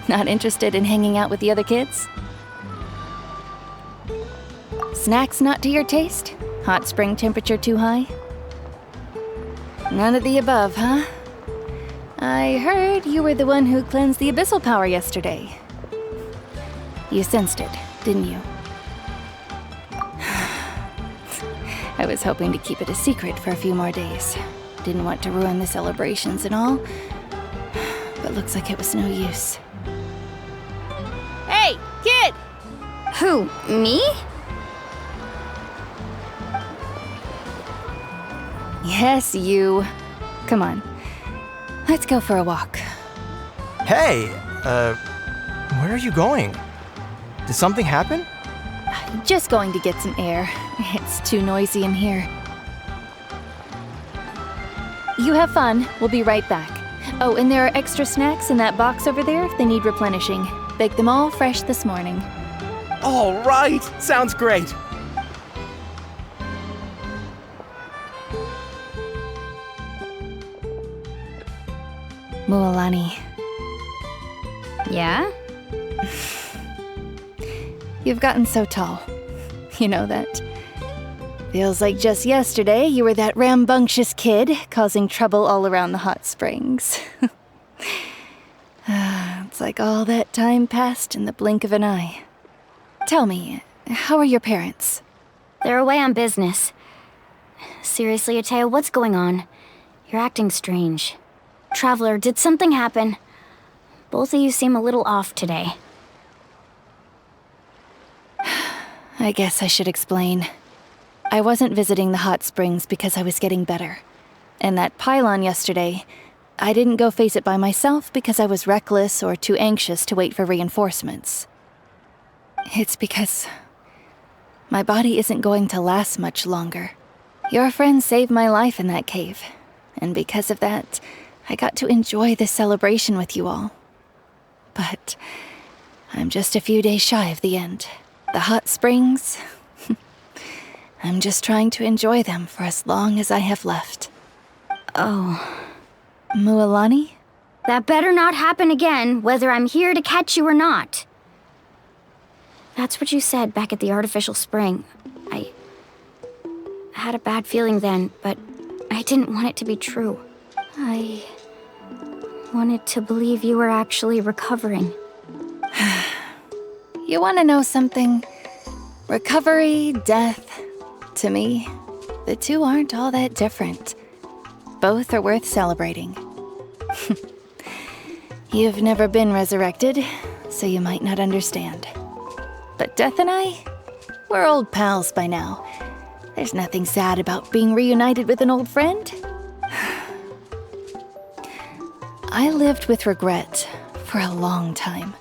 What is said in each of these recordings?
Not interested in hanging out with the other kids? Snacks not to your taste? Hot spring temperature too high? None of the above, huh? I heard you were the one who cleansed the abyssal power yesterday. You sensed it, didn't you? I was hoping to keep it a secret for a few more days. Didn't want to ruin the celebrations and all, but looks like it was no use. Hey, kid! Who, me? Yes, you. Come on. Let's go for a walk. Hey, where are you going? Did something happen? Just going to get some air. It's too noisy in here. You have fun. We'll be right back. Oh, and there are extra snacks in that box over there if they need replenishing. Baked them all fresh this morning. All right, sounds great. Mualani, Yeah? you've gotten so tall. You know that? Feels like just yesterday you were that rambunctious kid causing trouble all around the hot springs. It's like all that time passed in the blink of an eye. Tell me, how are your parents? They're away on business. Seriously, Ateo, what's going on? You're acting strange. Traveler, did something happen? Both of you seem a little off today. I guess I should explain. I wasn't visiting the hot springs because I was getting better. And that pylon yesterday, I didn't go face it by myself because I was reckless or too anxious to wait for reinforcements. It's because my body isn't going to last much longer. Your friend saved my life in that cave, and because of that, I got to enjoy this celebration with you all. But I'm just a few days shy of the end. The hot springs, I'm just trying to enjoy them for as long as I have left. Oh. Mualani? That better not happen again, whether I'm here to catch you or not. That's what you said back at the artificial spring. I had a bad feeling then, but I didn't want it to be true. I wanted to believe you were actually recovering. You want to know something? Recovery, death, to me, the two aren't all that different. Both are worth celebrating. You've never been resurrected, so you might not understand. But Death and I, we're old pals by now. There's nothing sad about being reunited with an old friend. I lived with regret for a long time.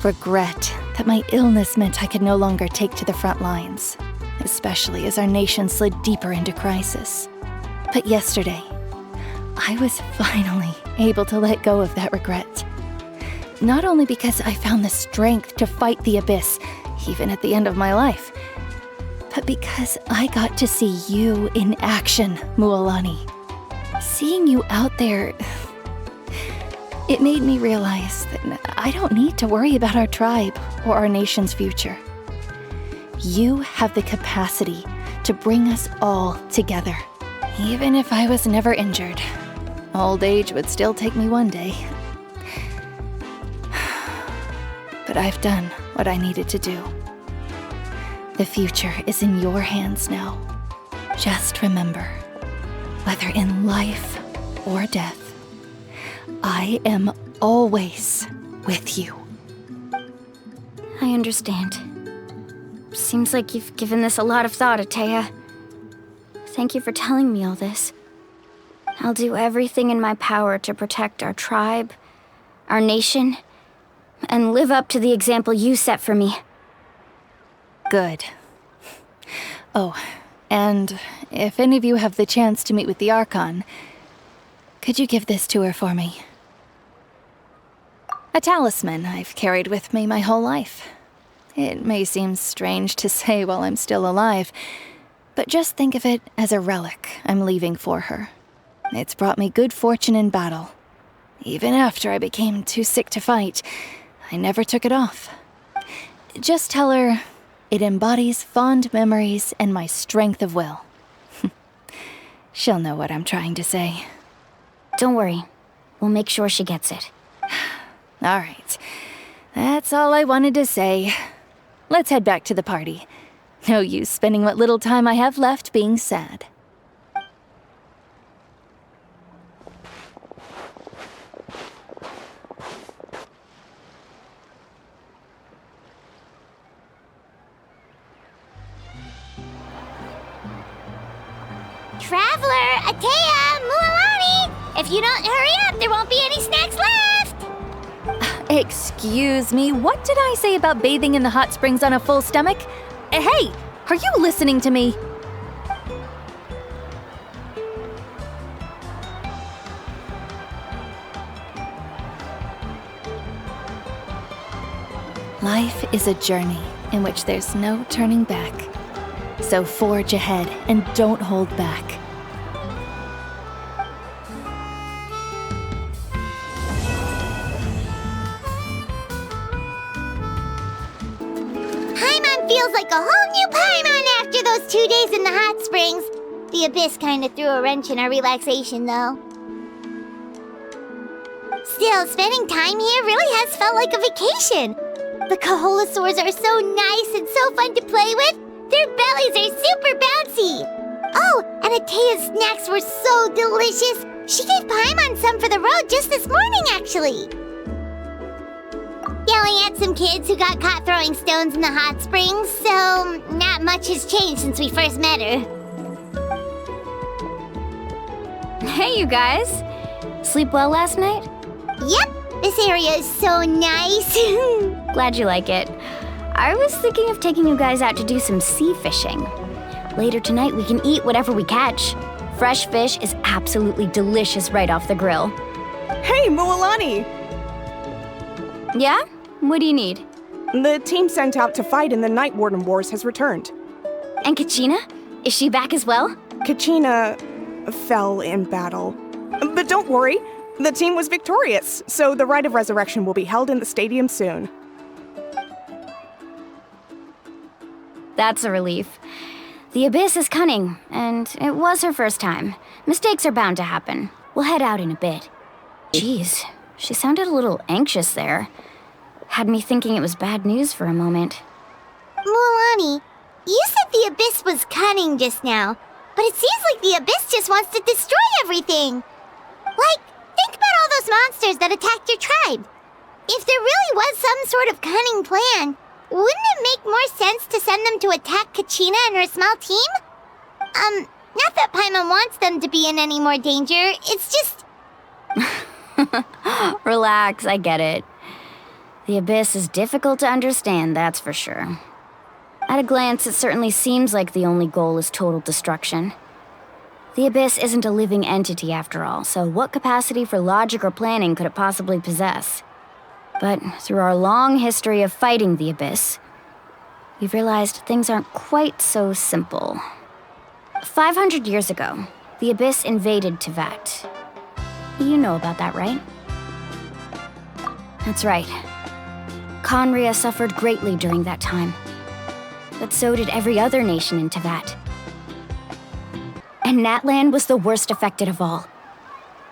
Regret that my illness meant I could no longer take to the front lines, especially as our nation slid deeper into crisis. But yesterday, I was finally able to let go of that regret. Not only because I found the strength to fight the abyss, even at the end of my life, but because I got to see you in action, Mualani. Seeing you out there, it made me realize that I don't need to worry about our tribe or our nation's future. You have the capacity to bring us all together. Even if I was never injured, old age would still take me one day. But I've done what I needed to do. The future is in your hands now. Just remember, whether in life or death, I am always with you. I understand. Seems like you've given this a lot of thought, Atea. Thank you for telling me all this. I'll do everything in my power to protect our tribe, our nation, and live up to the example you set for me. Good. Oh, and if any of you have the chance to meet with the Archon, could you give this to her for me? A talisman I've carried with me my whole life. It may seem strange to say while I'm still alive, but just think of it as a relic I'm leaving for her. It's brought me good fortune in battle, Even after I became too sick to fight, I never took it off. Just tell her it embodies fond memories and my strength of will. She'll know what I'm trying to say. Don't worry. We'll make sure she gets it. All right. That's all I wanted to say. Let's head back to the party. No use spending what little time I have left being sad. Traveler, Atea, Mualani! If you don't hurry up, there won't be any snacks left! Excuse me, what did I say about bathing in the hot springs on a full stomach? Hey, are you listening to me? Life is a journey in which there's no turning back. So forge ahead and don't hold back. Paimon feels like a whole new Paimon after those 2 days in the hot springs. The Abyss kinda threw a wrench in our relaxation, though. Still, spending time here really has felt like a vacation. The Kaholasaurs are so nice and so fun to play with. Their bellies are super bouncy! Oh, and Atea's snacks were so delicious! She gave Paimon some for the road just this morning, actually! Yelling at some kids who got caught throwing stones in the hot springs, so not much has changed since we first met her. Hey, you guys. Sleep well last night? Yep, this area is so nice! Glad you like it. I was thinking of taking you guys out to do some sea fishing. Later tonight, we can eat whatever we catch. Fresh fish is absolutely delicious right off the grill. Hey, Mualani! Yeah? What do you need? The team sent out to fight in the Night Warden Wars has returned. And Kachina? Is she back as well? Kachina fell in battle. But don't worry, the team was victorious, so the Rite of Resurrection will be held in the stadium soon. That's a relief. The Abyss is cunning, and it was her first time. Mistakes are bound to happen. We'll head out in a bit. Jeez, she sounded a little anxious there. Had me thinking it was bad news for a moment. Mualani, you said the Abyss was cunning just now, but it seems like the Abyss just wants to destroy everything. Like, think about all those monsters that attacked your tribe. If there really was some sort of cunning plan, wouldn't it make more sense to send them to attack Kachina and her small team? Not that Paimon wants them to be in any more danger, it's just... Relax, I get it. The Abyss is difficult to understand, that's for sure. At a glance, it certainly seems like the only goal is total destruction. The Abyss isn't a living entity after all, so what capacity for logic or planning could it possibly possess? But through our long history of fighting the Abyss, we've realized things aren't quite so simple. 500 years ago, the Abyss invaded Teyvat. You know about that, right? That's right. Conria suffered greatly during that time. But so did every other nation in Teyvat. And Natlan was the worst affected of all.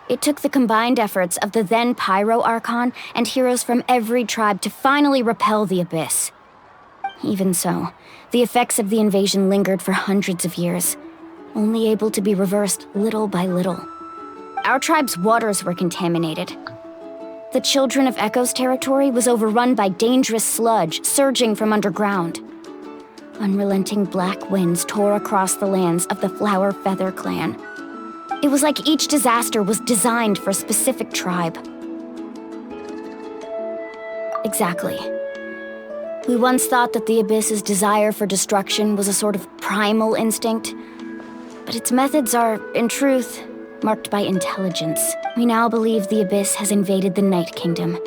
It took the combined efforts of the then Pyro Archon and heroes from every tribe to finally repel the Abyss. Even so, the effects of the invasion lingered for hundreds of years, only able to be reversed little by little. Our tribe's waters were contaminated. The Children of Echo's territory was overrun by dangerous sludge surging from underground. Unrelenting black winds tore across the lands of the Flower Feather clan. It was like each disaster was designed for a specific tribe. Exactly. We once thought that the Abyss's desire for destruction was a sort of primal instinct, but its methods are, in truth, marked by intelligence. We now believe the Abyss has invaded the Night Kingdom,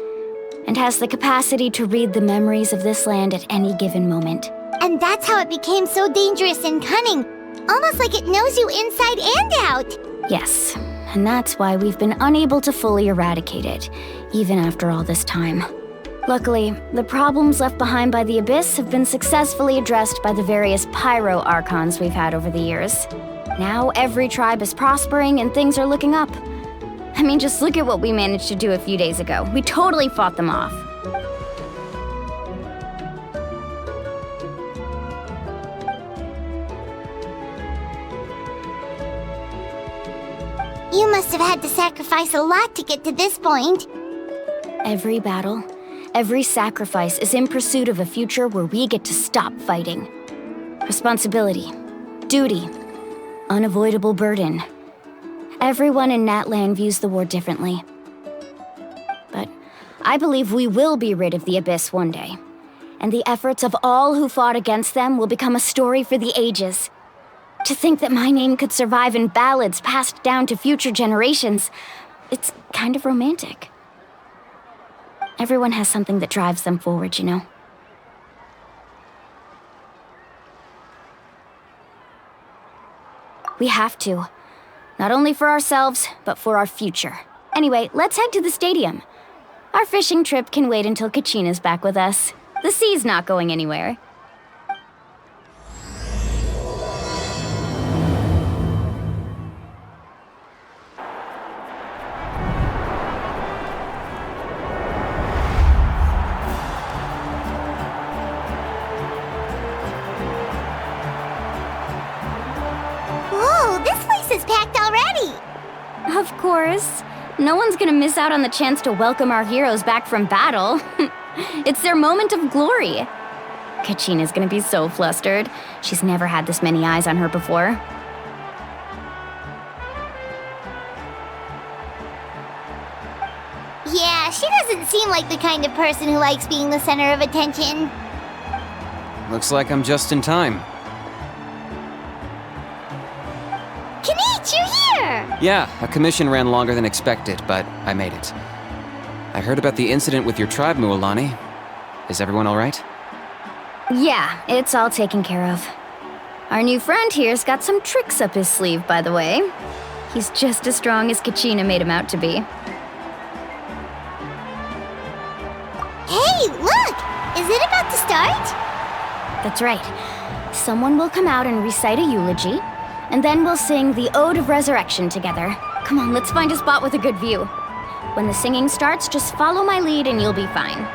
and has the capacity to read the memories of this land at any given moment. And that's how it became so dangerous and cunning. Almost like it knows you inside and out. Yes, And that's why we've been unable to fully eradicate it, even after all this time. Luckily, the problems left behind by the Abyss have been successfully addressed by the various Pyro Archons we've had over the years. Now every tribe is prospering and things are looking up. I mean, just look at what we managed to do a few days ago. We totally fought them off. You must have had to sacrifice a lot to get to this point. Every battle, every sacrifice is in pursuit of a future where we get to stop fighting. Responsibility, duty, unavoidable burden. Everyone in Natlan views the war differently. But I believe we will be rid of the Abyss one day. And the efforts of all who fought against them will become a story for the ages. To think that my name could survive in ballads passed down to future generations, it's kind of romantic. Everyone has something that drives them forward, you know? We have to. Not only for ourselves, but for our future. Anyway, let's head to the stadium. Our fishing trip can wait until Kachina's back with us. The sea's not going anywhere. Whoa, this place is packed already! Of course. No one's gonna miss out on the chance to welcome our heroes back from battle. It's their moment of glory. Kachina's gonna be so flustered. She's never had this many eyes on her before. Yeah, she doesn't seem like the kind of person who likes being the center of attention. Looks like I'm just in time. Kanich, you're here! Yeah, a commission ran longer than expected, but I made it. I heard about the incident with your tribe, Mualani. Is everyone alright? Yeah, it's all taken care of. Our new friend here's got some tricks up his sleeve, by the way. He's just as strong as Kachina made him out to be. Hey, look! Is it about to start? That's right. Someone will come out and recite a eulogy, and then we'll sing the Ode of Resurrection together. Come on, let's find a spot with a good view. When the singing starts, just follow my lead and you'll be fine.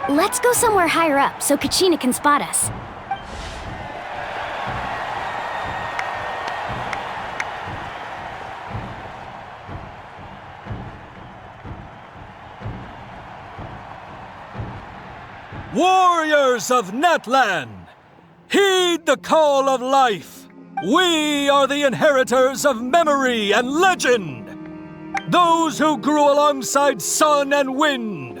Let's go somewhere higher up so Kachina can spot us. Warriors of Natlan, heed the call of life. We are the inheritors of memory and legend. Those who grew alongside sun and wind.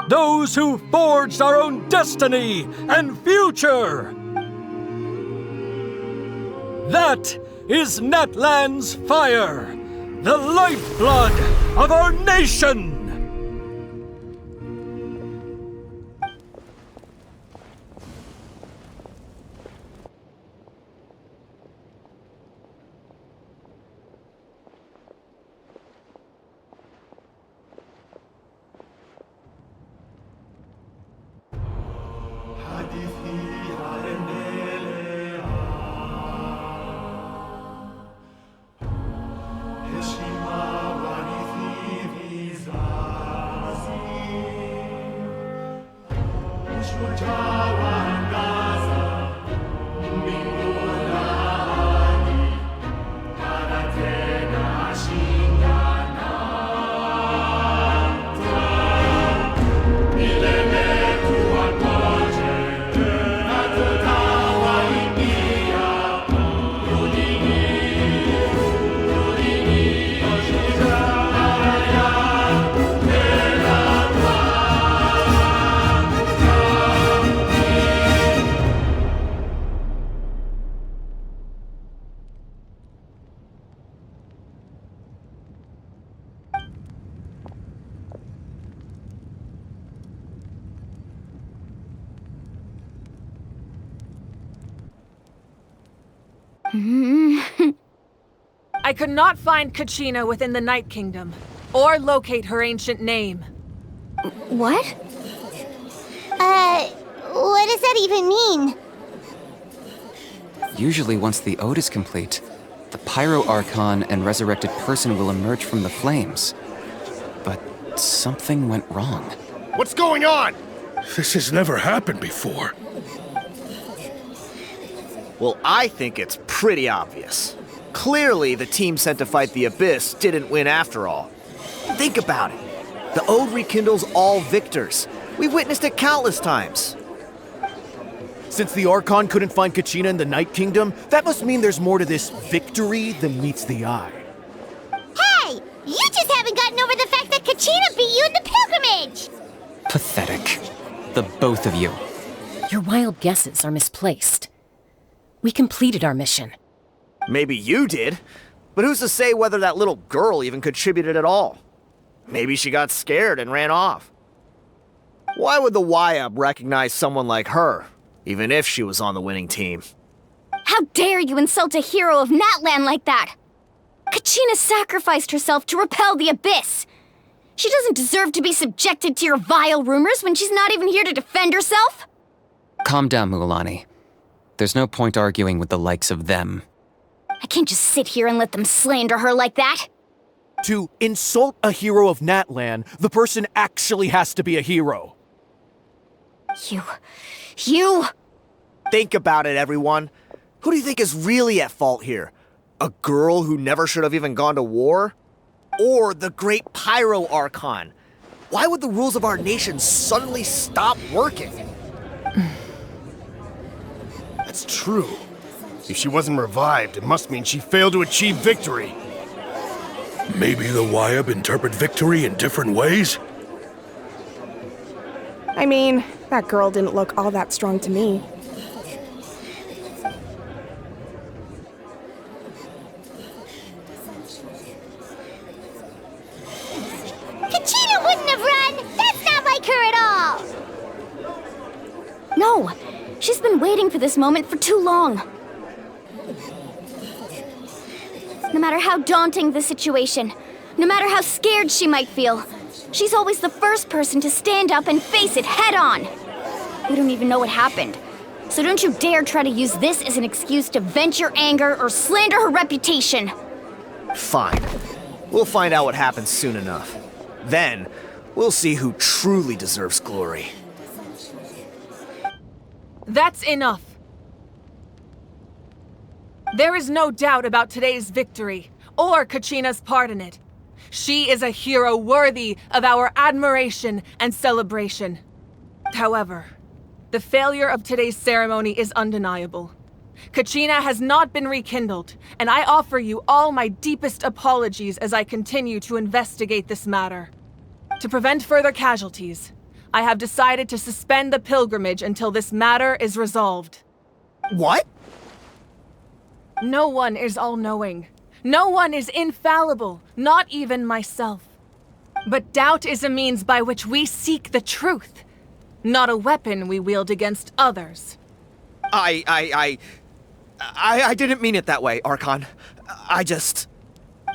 Those who forged our own destiny and future. That is Natlan's fire, the lifeblood of our nation! I could not find Kachina within the Night Kingdom, or locate her ancient name. What? What does that even mean? Usually once the ode is complete, the Pyro Archon and resurrected person will emerge from the flames. But something went wrong. What's going on? This has never happened before. Well, I think it's pretty obvious. Clearly, the team sent to fight the Abyss didn't win after all. Think about it. The Ode rekindles all victors. We've witnessed it countless times. Since the Archon couldn't find Kachina in the Night Kingdom, that must mean there's more to this victory than meets the eye. Hey! You just haven't gotten over the fact that Kachina beat you in the pilgrimage! Pathetic. The both of you. Your wild guesses are misplaced. We completed our mission. Maybe you did, but who's to say whether that little girl even contributed at all? Maybe she got scared and ran off. Why would the YUB recognize someone like her, even if she was on the winning team? How dare you insult a hero of Natlan like that? Kachina sacrificed herself to repel the Abyss. She doesn't deserve to be subjected to your vile rumors when she's not even here to defend herself. Calm down, Mualani. There's no point arguing with the likes of them. I can't just sit here and let them slander her like that. To insult a hero of Natlan, the person actually has to be a hero. You... Think about it, everyone. Who do you think is really at fault here? A girl who never should have even gone to war? Or the great Pyro Archon? Why would the rules of our nation suddenly stop working? That's true. If she wasn't revived, it must mean she failed to achieve victory. Maybe the YUB interpret victory in different ways? I mean, that girl didn't look all that strong to me. Kachina wouldn't have run! That's not like her at all! No, she's been waiting for this moment for too long. No matter how daunting the situation, no matter how scared she might feel, she's always the first person to stand up and face it head on. We don't even know what happened, so don't you dare try to use this as an excuse to vent your anger or slander her reputation. Fine. We'll find out what happens soon enough. Then, we'll see who truly deserves glory. That's enough. There is no doubt about today's victory, or Kachina's part in it. She is a hero worthy of our admiration and celebration. However, the failure of today's ceremony is undeniable. Kachina has not been rekindled, and I offer you all my deepest apologies as I continue to investigate this matter. To prevent further casualties, I have decided to suspend the pilgrimage until this matter is resolved. What? No one is all-knowing. No one is infallible, not even myself. But doubt is a means by which we seek the truth, not a weapon we wield against others. I didn't mean it that way, Archon.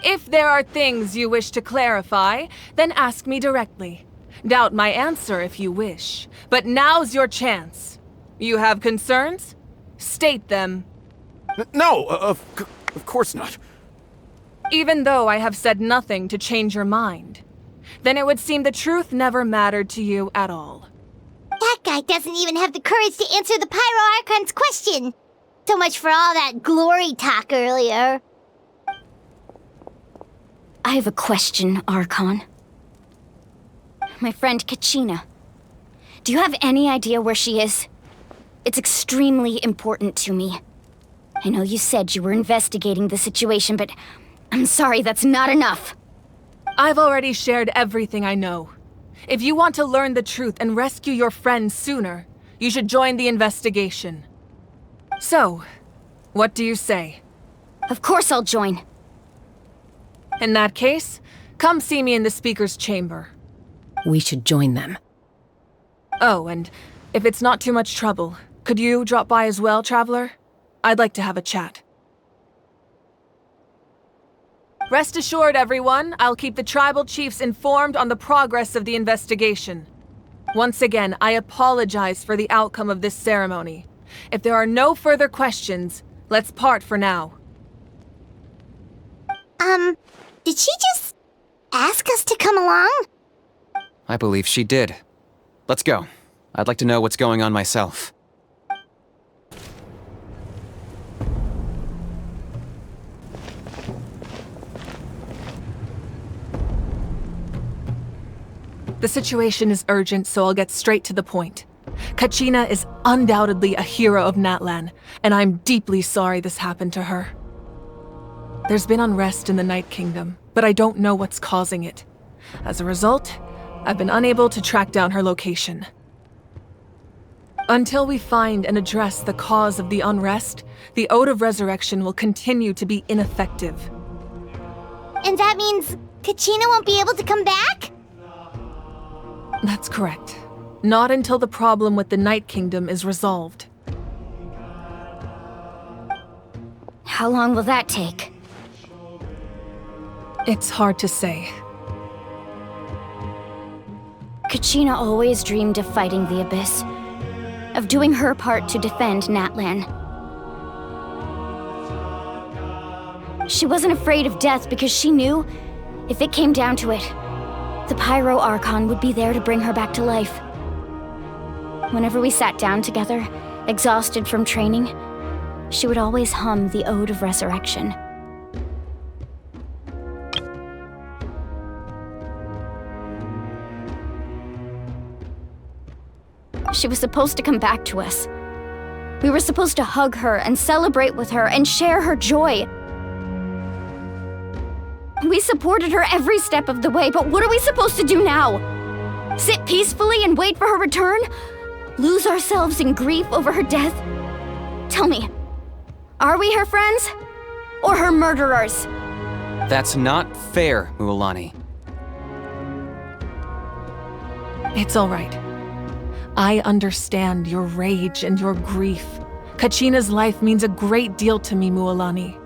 If there are things you wish to clarify, then ask me directly. Doubt my answer if you wish, but now's your chance. You have concerns? State them. No, of course not. Even though I have said nothing to change your mind, then it would seem the truth never mattered to you at all. That guy doesn't even have the courage to answer the Pyro Archon's question. So much for all that glory talk earlier. I have a question, Archon. My friend Kachina. Do you have any idea where she is? It's extremely important to me. I know you said you were investigating the situation, but I'm sorry, that's not enough. I've already shared everything I know. If you want to learn the truth and rescue your friend sooner, you should join the investigation. So, what do you say? Of course I'll join. In that case, come see me in the speaker's chamber. We should join them. Oh, and if it's not too much trouble, could you drop by as well, Traveler? I'd like to have a chat. Rest assured, everyone, I'll keep the tribal chiefs informed on the progress of the investigation. Once again, I apologize for the outcome of this ceremony. If there are no further questions, let's part for now. Did she just ask us to come along? I believe she did. Let's go. I'd like to know what's going on myself. The situation is urgent, so I'll get straight to the point. Kachina is undoubtedly a hero of Natlan, and I'm deeply sorry this happened to her. There's been unrest in the Night Kingdom, but I don't know what's causing it. As a result, I've been unable to track down her location. Until we find and address the cause of the unrest, the Ode of Resurrection will continue to be ineffective. And that means Kachina won't be able to come back? That's correct. Not until the problem with the Night Kingdom is resolved. How long will that take? It's hard to say. Kachina always dreamed of fighting the Abyss, of doing her part to defend Natlan. She wasn't afraid of death because she knew, if it came down to it, the Pyro Archon would be there to bring her back to life. Whenever we sat down together, exhausted from training, she would always hum the Ode of Resurrection. She was supposed to come back to us. We were supposed to hug her and celebrate with her and share her joy. We supported her every step of the way, but what are we supposed to do now? Sit peacefully and wait for her return? Lose ourselves in grief over her death? Tell me, are we her friends? Or her murderers? That's not fair, Mualani. It's all right. I understand your rage and your grief. Kachina's life means a great deal to me, Mualani.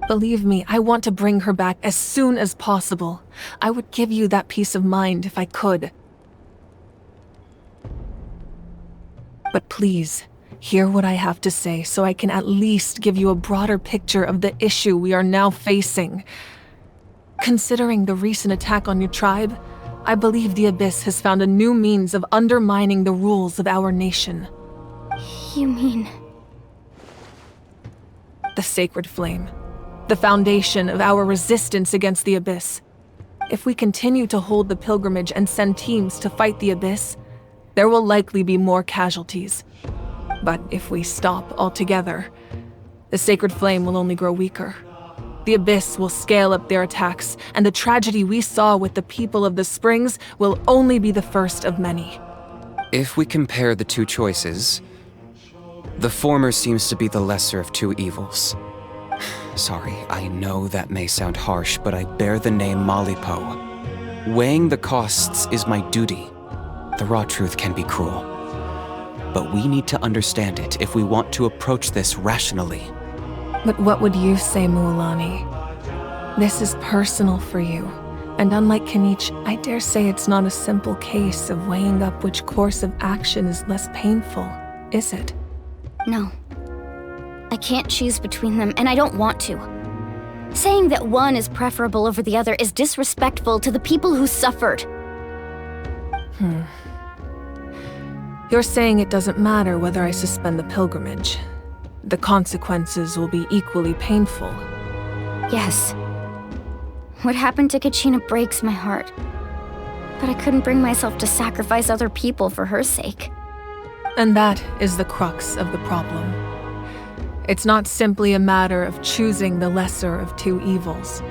Believe me, I want to bring her back as soon as possible. I would give you that peace of mind if I could. But please, hear what I have to say so I can at least give you a broader picture of the issue we are now facing. Considering the recent attack on your tribe, I believe the Abyss has found a new means of undermining the rules of our nation. You mean... The Sacred Flame. The foundation of our resistance against the Abyss. If we continue to hold the pilgrimage and send teams to fight the Abyss, there will likely be more casualties. But if we stop altogether, the Sacred Flame will only grow weaker. The Abyss will scale up their attacks, and the tragedy we saw with the people of the Springs will only be the first of many. If we compare the two choices, the former seems to be the lesser of two evils. Sorry, I know that may sound harsh, but I bear the name Malipo. Weighing the costs is my duty. The raw truth can be cruel. But we need to understand it if we want to approach this rationally. But what would you say, Mualani? This is personal for you. And unlike Kanich, I dare say it's not a simple case of weighing up which course of action is less painful, is it? No. I can't choose between them, and I don't want to. Saying that one is preferable over the other is disrespectful to the people who suffered. You're saying it doesn't matter whether I suspend the pilgrimage. The consequences will be equally painful. Yes. What happened to Kachina breaks my heart. But I couldn't bring myself to sacrifice other people for her sake. And that is the crux of the problem. It's not simply a matter of choosing the lesser of two evils.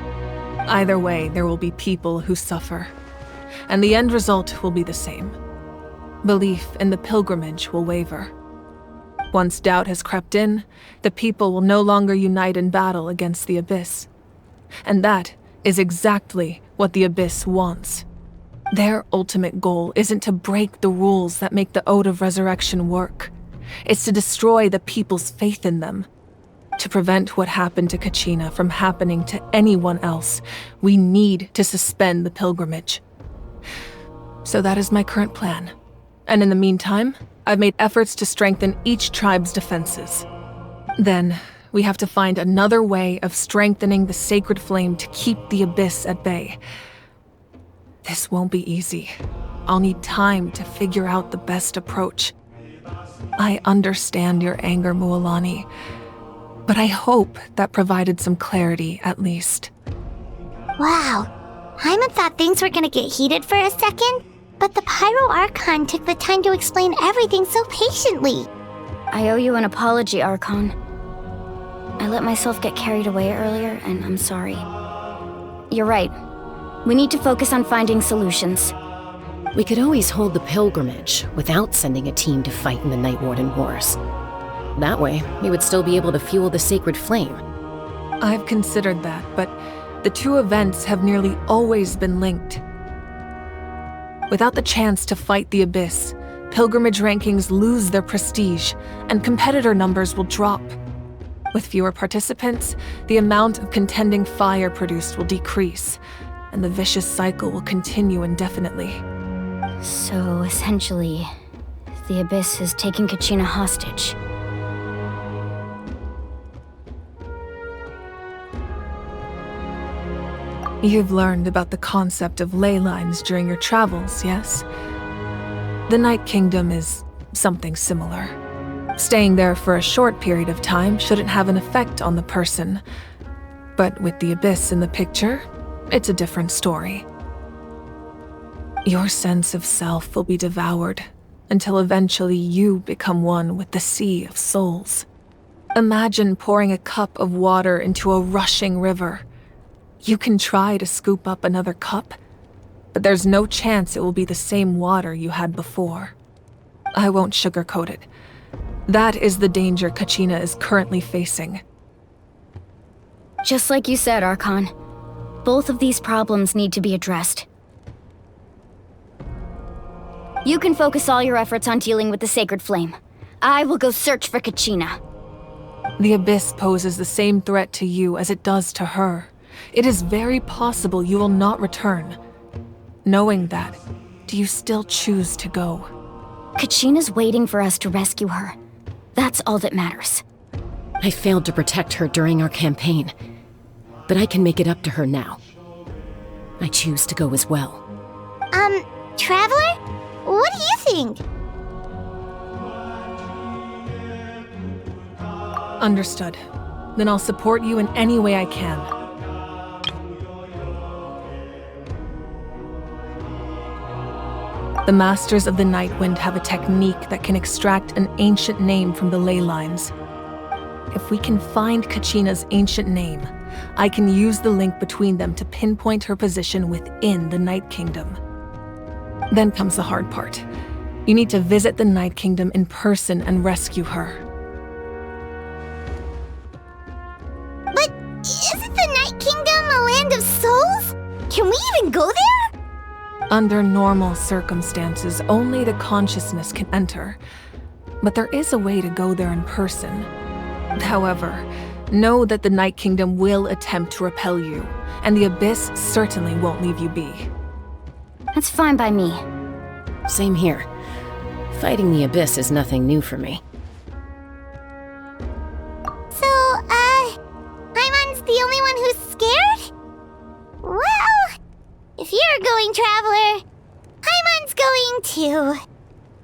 Either way, there will be people who suffer. And the end result will be the same. Belief in the pilgrimage will waver. Once doubt has crept in, the people will no longer unite in battle against the Abyss. And that is exactly what the Abyss wants. Their ultimate goal isn't to break the rules that make the Ode of Resurrection work. It's to destroy the people's faith in them. To prevent what happened to Kachina from happening to anyone else, we need to suspend the pilgrimage. So that is my current plan. And in the meantime, I've made efforts to strengthen each tribe's defenses. Then, we have to find another way of strengthening the sacred flame to keep the Abyss at bay. This won't be easy. I'll need time to figure out the best approach. I understand your anger, Mualani, but I hope that provided some clarity, at least. Wow. Hyman thought things were gonna get heated for a second, but the Pyro Archon took the time to explain everything so patiently. I owe you an apology, Archon. I let myself get carried away earlier, and I'm sorry. You're right. We need to focus on finding solutions. We could always hold the pilgrimage without sending a team to fight in the Night Warden Wars. That way, we would still be able to fuel the sacred flame. I've considered that, but the two events have nearly always been linked. Without the chance to fight the Abyss, pilgrimage rankings lose their prestige, and competitor numbers will drop. With fewer participants, the amount of contending fire produced will decrease, and the vicious cycle will continue indefinitely. So, essentially, the Abyss is taking Kachina hostage. You've learned about the concept of ley lines during your travels, yes? The Night Kingdom is something similar. Staying there for a short period of time shouldn't have an effect on the person. But with the Abyss in the picture, it's a different story. Your sense of self will be devoured until eventually you become one with the sea of souls. Imagine pouring a cup of water into a rushing river. You can try to scoop up another cup, but there's no chance it will be the same water you had before. I won't sugarcoat it. That is the danger Kachina is currently facing. Just like you said, Archon. Both of these problems need to be addressed. You can focus all your efforts on dealing with the sacred flame. I will go search for Kachina. The Abyss poses the same threat to you as it does to her. It is very possible you will not return. Knowing that, do you still choose to go? Kachina's waiting for us to rescue her. That's all that matters. I failed to protect her during our campaign, but I can make it up to her now. I choose to go as well. Traveler? What do you think? Understood. Then I'll support you in any way I can. The Masters of the Nightwind have a technique that can extract an ancient name from the ley lines. If we can find Kachina's ancient name, I can use the link between them to pinpoint her position within the Night Kingdom. Then comes the hard part. You need to visit the Night Kingdom in person and rescue her. But isn't the Night Kingdom a land of souls? Can we even go there? Under normal circumstances, only the consciousness can enter. But there is a way to go there in person. However, know that the Night Kingdom will attempt to repel you, and the Abyss certainly won't leave you be. That's fine by me. Same here. Fighting the Abyss is nothing new for me. So, Hyman's the only one who's scared? Well, if you're going, Traveler, Hyman's going too.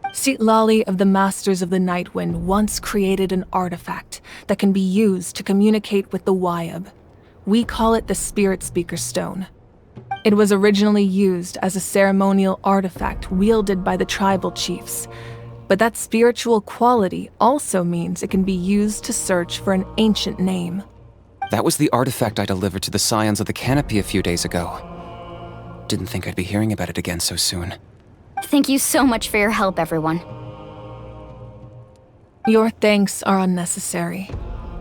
Sitlali of the Masters of the Nightwind once created an artifact that can be used to communicate with the Wayab. We call it the Spirit Speaker Stone. It was originally used as a ceremonial artifact wielded by the tribal chiefs, but that spiritual quality also means it can be used to search for an ancient name. That was the artifact I delivered to the Scions of the Canopy a few days ago. Didn't think I'd be hearing about it again so soon. Thank you so much for your help, everyone. Your thanks are unnecessary.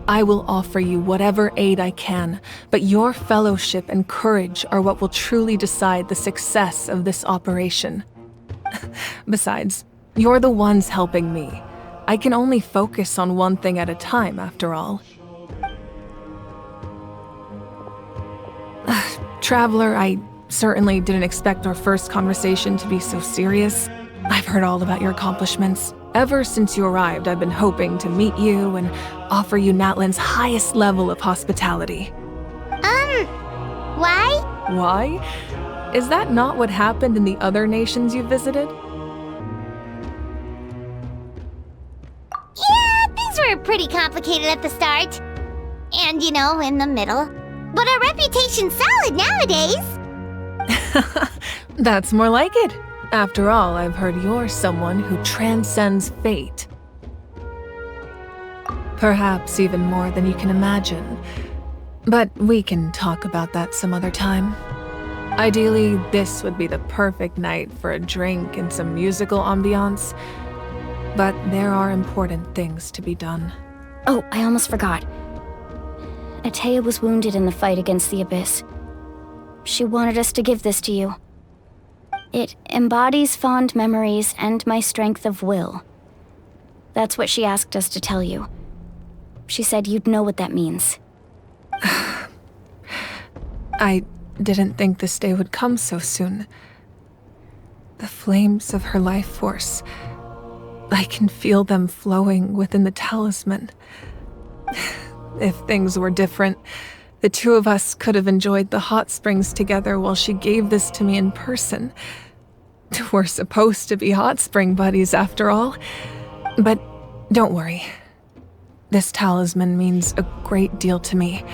I will offer you whatever aid I can, but your fellowship and courage are what will truly decide the success of this operation. Besides, you're the ones helping me. I can only focus on one thing at a time, after all. Traveler, I certainly didn't expect our first conversation to be so serious. I've heard all about your accomplishments. Ever since you arrived, I've been hoping to meet you and offer you Natlan's highest level of hospitality. Why? Why? Is that not what happened in the other nations you visited? Yeah, things were pretty complicated at the start. And, in the middle. But our reputation's solid nowadays. That's more like it. After all, I've heard you're someone who transcends fate. Perhaps even more than you can imagine. But we can talk about that some other time. Ideally, this would be the perfect night for a drink and some musical ambiance. But there are important things to be done. Oh, I almost forgot. Atea was wounded in the fight against the Abyss. She wanted us to give this to you. It embodies fond memories and my strength of will. That's what she asked us to tell you. She said you'd know what that means. I didn't think this day would come so soon. The flames of her life force. I can feel them flowing within the talisman. If things were different, the two of us could have enjoyed the hot springs together while she gave this to me in person. We're supposed to be hot spring buddies after all. But don't worry. This talisman means a great deal to me.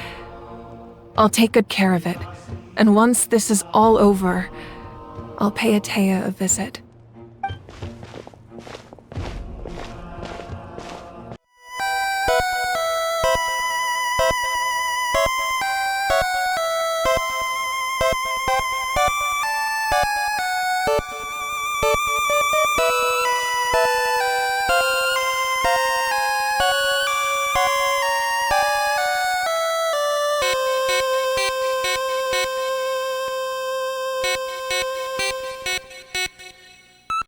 I'll take good care of it, and once this is all over, I'll pay Atea a visit.